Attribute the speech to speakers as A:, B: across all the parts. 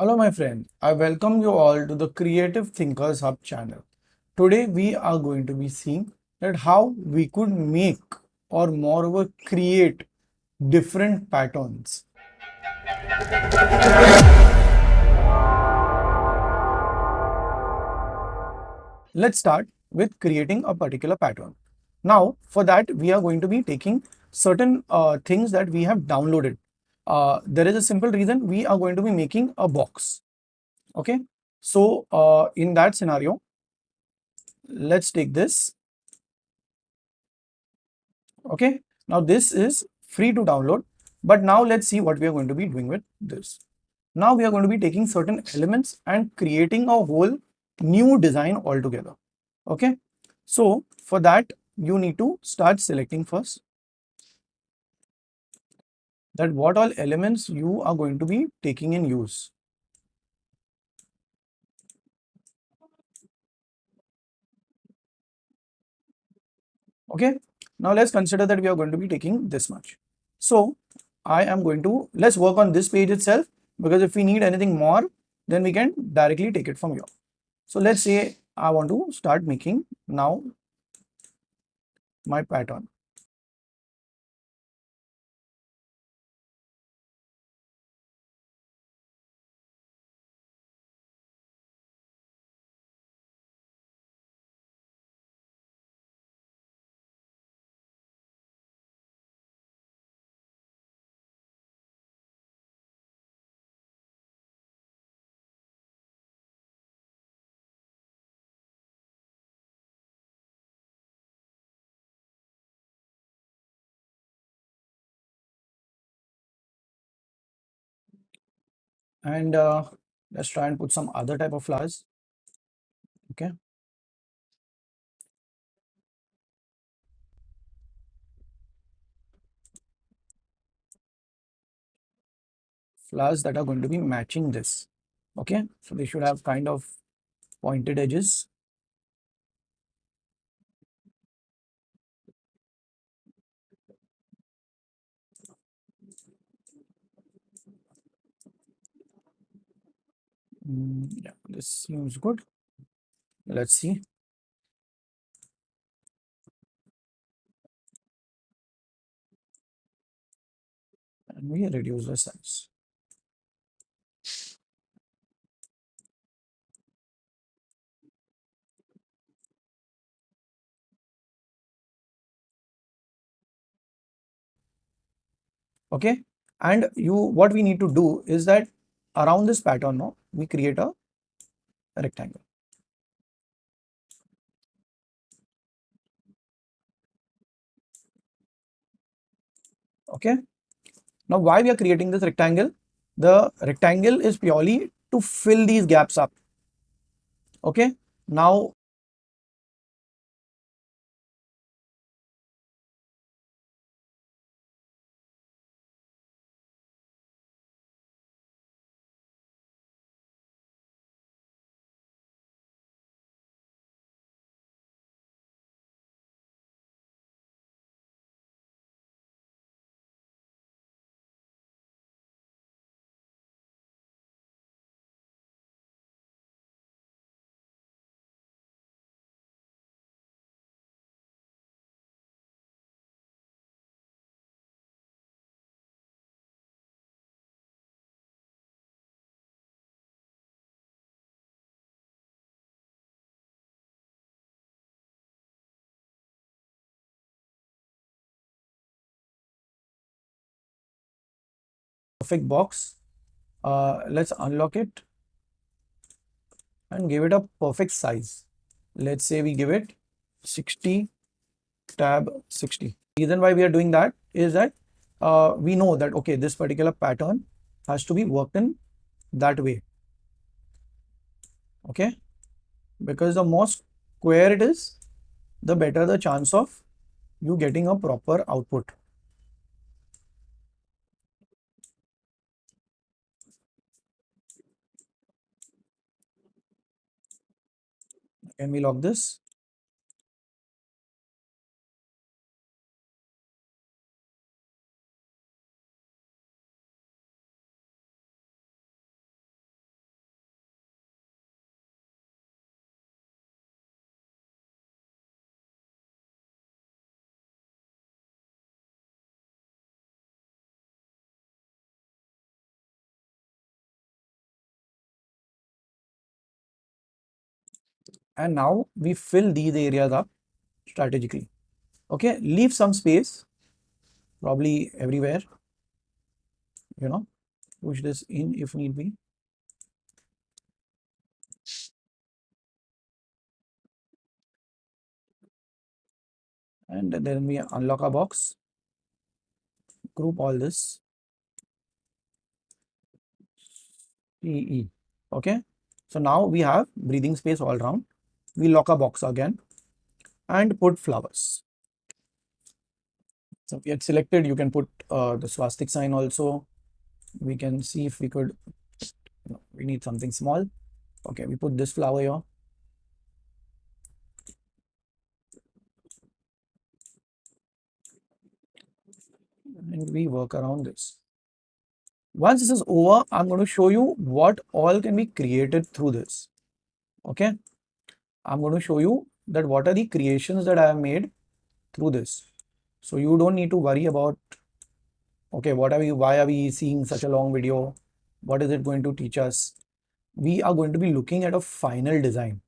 A: Hello, my friend. I welcome you all to the Creative Thinkers Hub channel. Today, we are going to be seeing that how we could make or moreover create different patterns. Let's start with creating a particular pattern. Now, for that, we are going to be taking certain things that we have downloaded. There is a simple reason we are going to be making a box. Okay. So, in that scenario, let's take this. Okay, now this is free to download, but now let's see what we are going to be doing with this. Now we are going to be taking certain elements and creating a whole new design altogether. Okay, so for that you need to start selecting first that what all elements you are going to be taking in use. Okay, now let's consider that we are going to be taking this much. So I am going to, let's work on this page itself, because if we need anything more, then we can directly take it from here. So let's say I want to start making now my pattern. And let's try and put some other type of flowers. Okay. Flowers that are going to be matching this. Okay. So they should have kind of pointed edges. Yeah, this seems good. Let's see. And we reduce the size. Okay. And what we need to do is that around this pattern, no, we create a rectangle. Okay. Now, why we are creating this rectangle? The rectangle is purely to fill these gaps up. Okay. Now, perfect box. Let's unlock it and give it a perfect size. Let's say we give it 60 tab 60. Reason why we are doing that is that we know that okay, this particular pattern has to be worked in that way. Okay, because the more square it is, the better the chance of you getting a proper output. Can we lock this? And now we fill these areas up strategically. Okay, leave some space, probably everywhere, you know, push this in if need be. And then we unlock our box, group all this, PE. Okay, so now we have breathing space all around. We lock our box again and put flowers. So we had selected, you can put the swastik sign also. We can see if we could, no, we need something small. Okay, we put this flower here. And we work around this. Once this is over, I'm going to show you what all can be created through this. Okay, I'm going to show you that what are the creations that I have made through this. So you don't need to worry about, okay, why are we seeing such a long video? What is it going to teach us? We are going to be looking at a final design.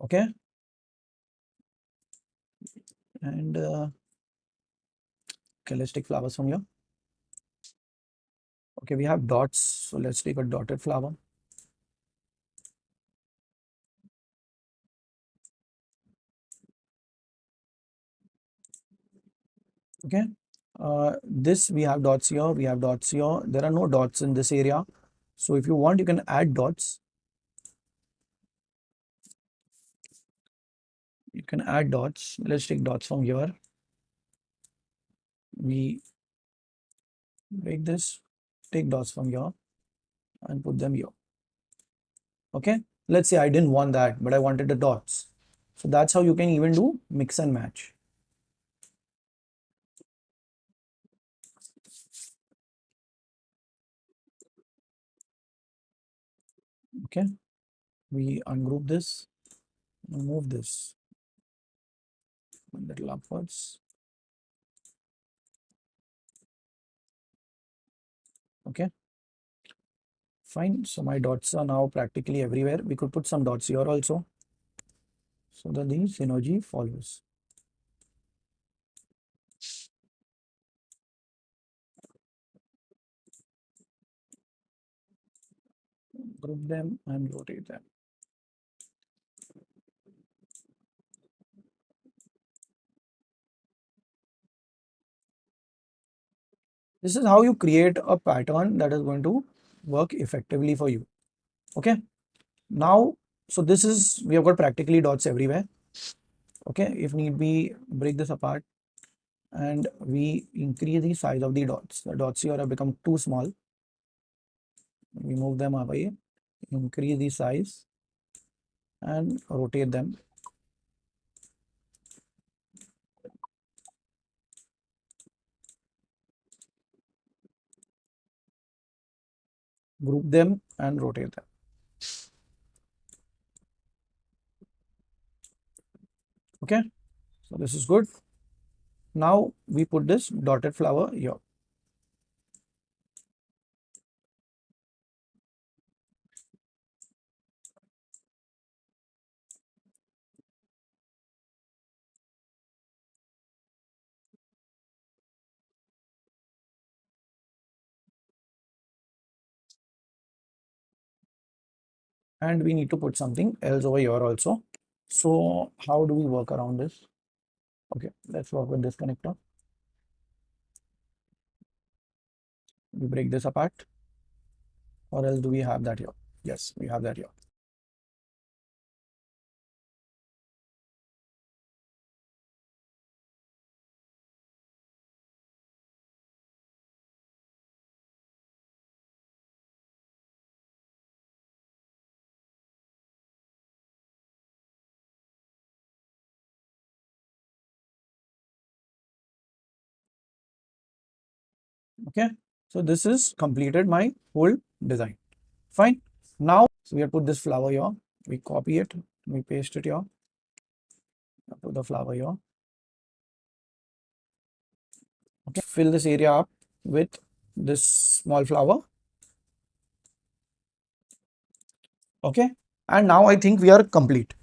A: Okay, and okay, let's take flowers from here. Okay, we have dots, so let's take a dotted flower. Okay, this we have dots here, we have dots here. There are no dots in this area. So if you want, you can add dots. You can add dots. Let's take dots from here. We break this, take dots from here and put them here. Okay, let's say I didn't want that, but I wanted the dots. So that's how you can even do mix and match. Okay, we ungroup this, move this a little upwards. Okay, fine. So my dots are now practically everywhere. We could put some dots here also, so that the synergy follows. Group them and rotate them. This is how you create a pattern that is going to work effectively for you. Okay, now, so this is, we have got practically dots everywhere. Okay, if need be, break this apart and we increase the size of the dots. The dots here have become too small. We move them away, increase the size and rotate them. Group them and rotate them. Okay, so this is good. Now we put this dotted flower here. And we need to put something else over here also. So how do we work around this? Okay, let's work with this connector. We break this apart, or else do we have that here? Yes, we have that here. Okay, so this is completed my whole design. Fine. Now, so we have put this flower here. We copy it, we paste it here. Put the flower here. Okay, fill this area up with this small flower. Okay, and now I think we are complete.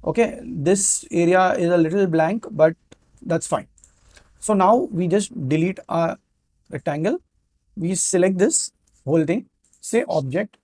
A: Okay, this area is a little blank, but that's fine. So now we just delete our rectangle. We select this whole thing, say object,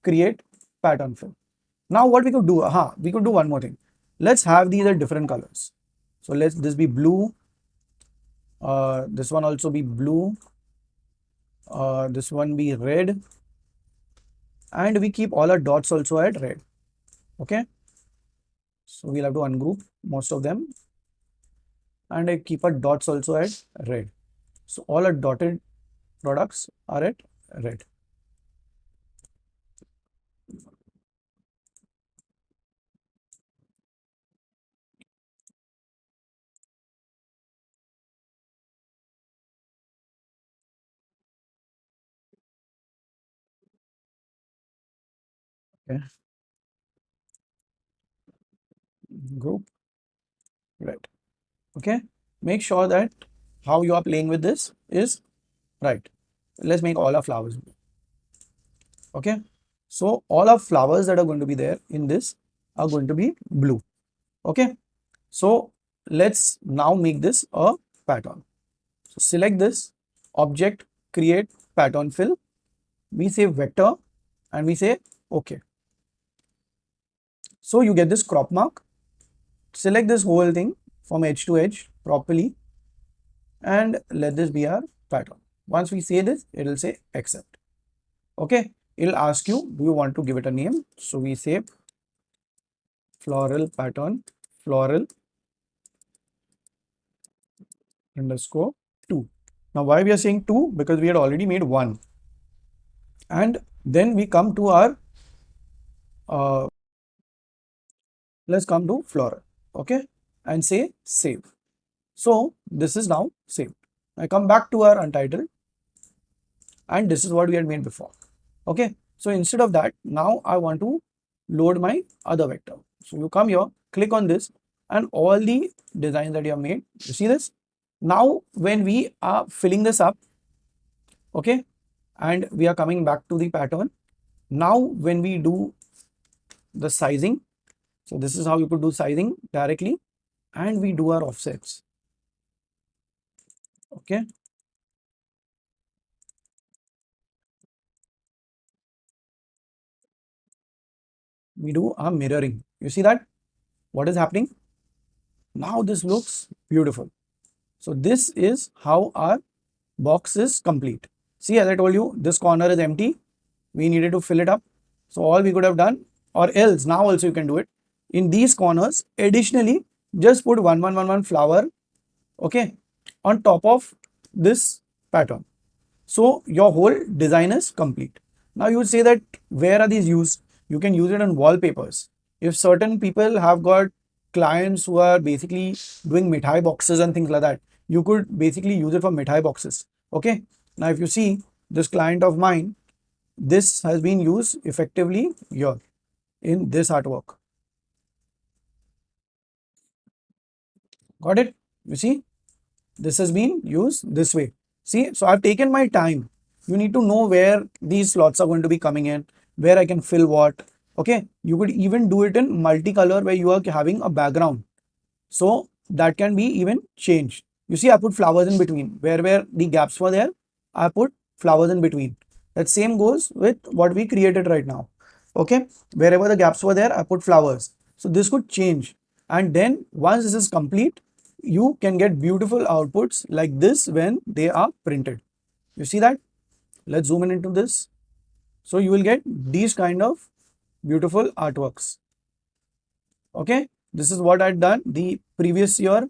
A: create pattern fill. Now what we could do, we could do one more thing. Let's have these at different colors. So let's this be blue, this one also be blue, this one be red, and we keep all our dots also at red. Okay, so we'll have to ungroup most of them, and I keep our dots also at red. So all our dotted products are at red. Okay, group red. Okay, make sure that how you are playing with this is right. Let's make all our flowers blue. Okay, so all our flowers that are going to be there in this are going to be blue. Okay, so let's now make this a pattern. So select this object, create pattern fill. We say vector and we say okay. So you get this crop mark. Select this whole thing from edge to edge properly and let this be our pattern. Once we say this, it will say accept. Okay, it'll ask you, do you want to give it a name? So we say floral pattern, floral underscore 2. Now why we are saying 2? Because we had already made 1. And then we come to our, let's come to floral, okay, and say save. So this is now saved. I come back to our untitled and this is what we had made before. Okay, so instead of that, now I want to load my other vector. So you come here, click on this, and all the designs that you have made, you see this? Now, when we are filling this up, okay, and we are coming back to the pattern. Now, when we do the sizing, so this is how you could do sizing directly, and we do our offsets. Okay, we do our mirroring. You see that? What is happening? Now this looks beautiful. So this is how our box is complete. See, as I told you, this corner is empty. We needed to fill it up. So all we could have done, or else now also you can do it. In these corners, additionally, just put 1 1 1 1 flower, okay, on top of this pattern. So your whole design is complete. Now you would say that where are these used? You can use it on wallpapers. If certain people have got clients who are basically doing mithai boxes and things like that, you could basically use it for mithai boxes. Okay. Now if you see this client of mine, this has been used effectively here in this artwork. Got it? You see, this has been used this way. See, so I've taken my time. You need to know where these slots are going to be coming in, where I can fill what. Okay, you could even do it in multicolor where you are having a background. So that can be even changed. You see, I put flowers in between. Where the gaps were there, I put flowers in between. That same goes with what we created right now. Okay, wherever the gaps were there, I put flowers. So this could change. And then once this is complete, you can get beautiful outputs like this when they are printed. You see that? Let's zoom in into this. So you will get these kind of beautiful artworks. Okay, this is what I'd done the previous year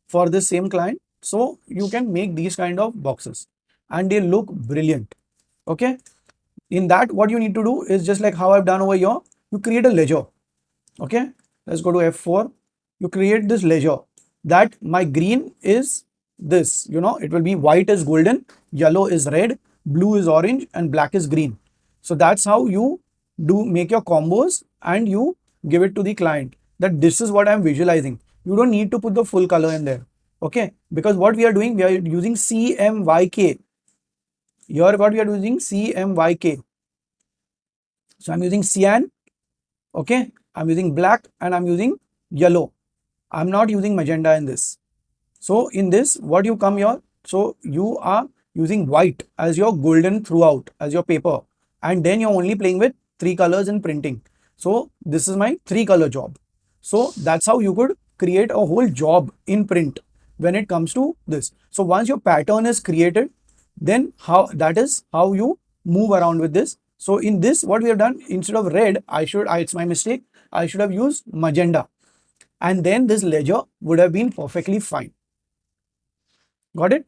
A: for this same client. So you can make these kind of boxes and they look brilliant. Okay, in that what you need to do is just like how I've done over here, you create a ledger. Okay, let's go to F4. You create this ledger that my green is this, it will be white is golden, yellow is red, blue is orange, and black is green. So that's how you do make your combos and you give it to the client that this is what I'm visualizing. You don't need to put the full color in there. Okay, because what we are doing, we are using CMYK. Here what we are using CMYK. So I'm using cyan, Okay, I'm using black and I'm using yellow. I'm not using magenta in this. So in this, what you come here, so you are using white as your golden throughout as your paper, and then you're only playing with three colors in printing. So this is my three color job. So that's how you could create a whole job in print when it comes to this. So once your pattern is created, then how that is how you move around with this. So in this, what we have done, instead of red, it's my mistake, I should have used magenta, and then this ledger would have been perfectly fine. Got it?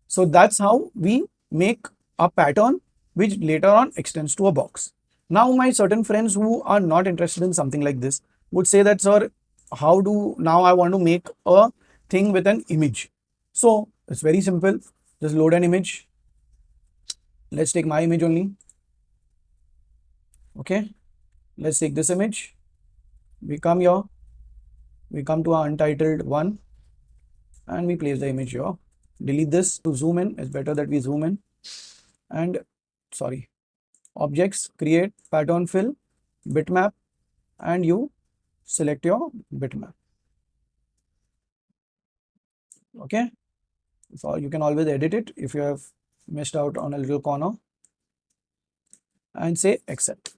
A: So that's how we make a pattern which later on extends to a box. Now my certain friends who are not interested in something like this would say that, sir, how do now I want to make a thing with an image. So it's very simple. Just load an image. Let's take my image only. Okay. Let's take this image. We come here. We come to our untitled one and we place the image here. Delete this to zoom in. It's better that we zoom in. And sorry, objects, create, pattern fill, bitmap, and you select your bitmap. Okay. So you can always edit it if you have missed out on a little corner, and say accept.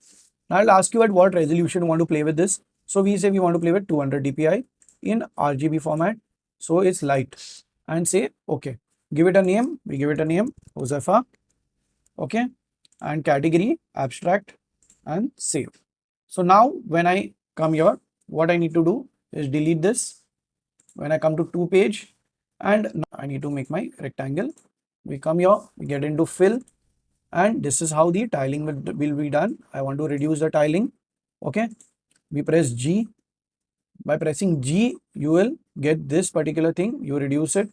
A: Now I'll ask you at what resolution you want to play with this. So we say we want to play with 200 dpi in RGB format. So it's light, and say okay. Give it a name. We give it a name, Huzefa. Okay. And category abstract, and save. So now when I come here, what I need to do is delete this. When I come to 2 page, and now I need to make my rectangle. We come here, we get into fill, and this is how the tiling will be done. I want to reduce the tiling. Okay. We press G. By pressing G, you will get this particular thing. You reduce it.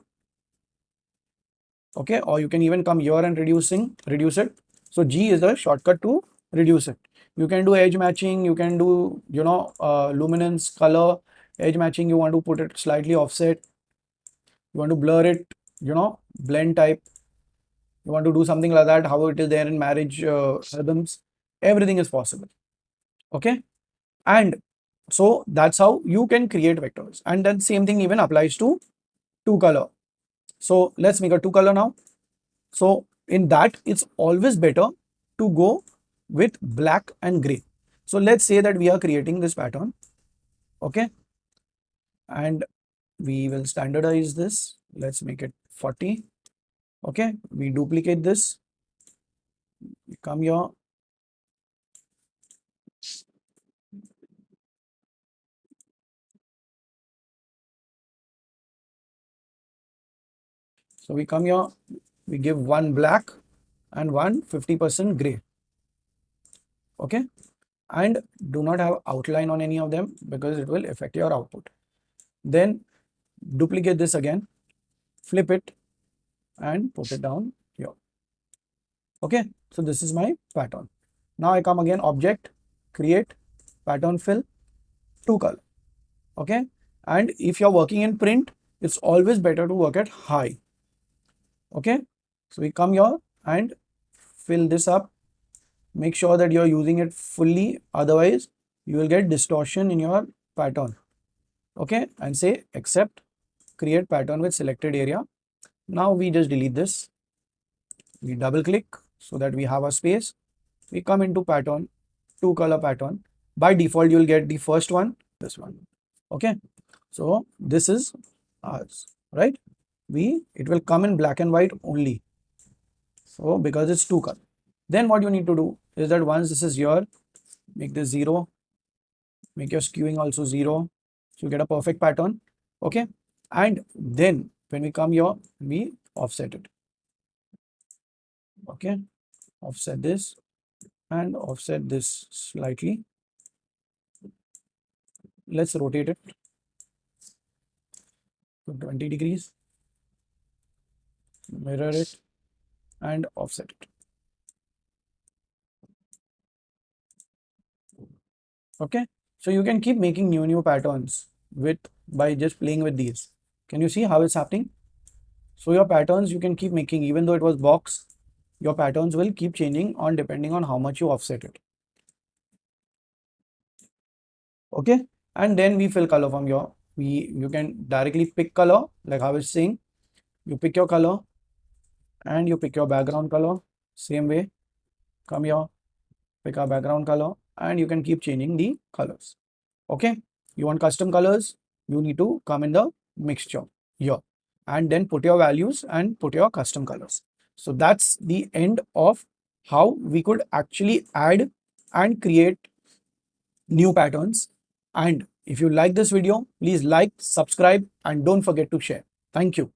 A: Okay. Or you can even come here and reduce it. So G is the shortcut to reduce it. You can do edge matching. You can do, luminance, color, edge matching. You want to put it slightly offset. You want to blur it, blend type. You want to do something like that, how it is there in marriage rhythms. Everything is possible. Okay. And so that's how you can create vectors. And then same thing even applies to two color. So let's make a two color now. So in that, it's always better to go with black and gray. So let's say that we are creating this pattern. Okay. And we will standardize this. Let's make it 40. Okay. We duplicate this. We come here. So we come here. We give one black and one 50% gray. Okay. And do not have outline on any of them because it will affect your output. Then duplicate this again, flip it and put it down here. Okay. So this is my pattern. Now I come again, object, create, pattern fill, two color. Okay. And if you're working in print, it's always better to work at high. Okay. So we come here and fill this up. Make sure that you're using it fully, otherwise you will get distortion in your pattern. Okay. And say accept, create pattern with selected area. Now we just delete this. We double click so that we have a space. We come into pattern, two color pattern. By default, you will get the first one, this one. Okay. So this is ours, right? It will come in black and white only. So because it's two color. Then what you need to do is that once this is here, make this 0, make your skewing also 0. So you get a perfect pattern. Okay. And then when we come here, we offset it. Okay. Offset this and offset this slightly. Let's rotate it to 20 degrees, mirror it and offset it. Okay. So you can keep making new patterns by just playing with these. Can you see how it's happening? So your patterns you can keep making, even though it was box, your patterns will keep changing on depending on how much you offset it. Okay, and then we fill color from your, you can directly pick color, like I was saying, you pick your color and you pick your background color. Same way, come here, pick our background color, and you can keep changing the colors. Okay, you want custom colors, you need to come in the mixture here and then put your values and put your custom colors. So that's the end of how we could actually add and create new patterns. And if you like this video, please like, subscribe, and don't forget to share. Thank you.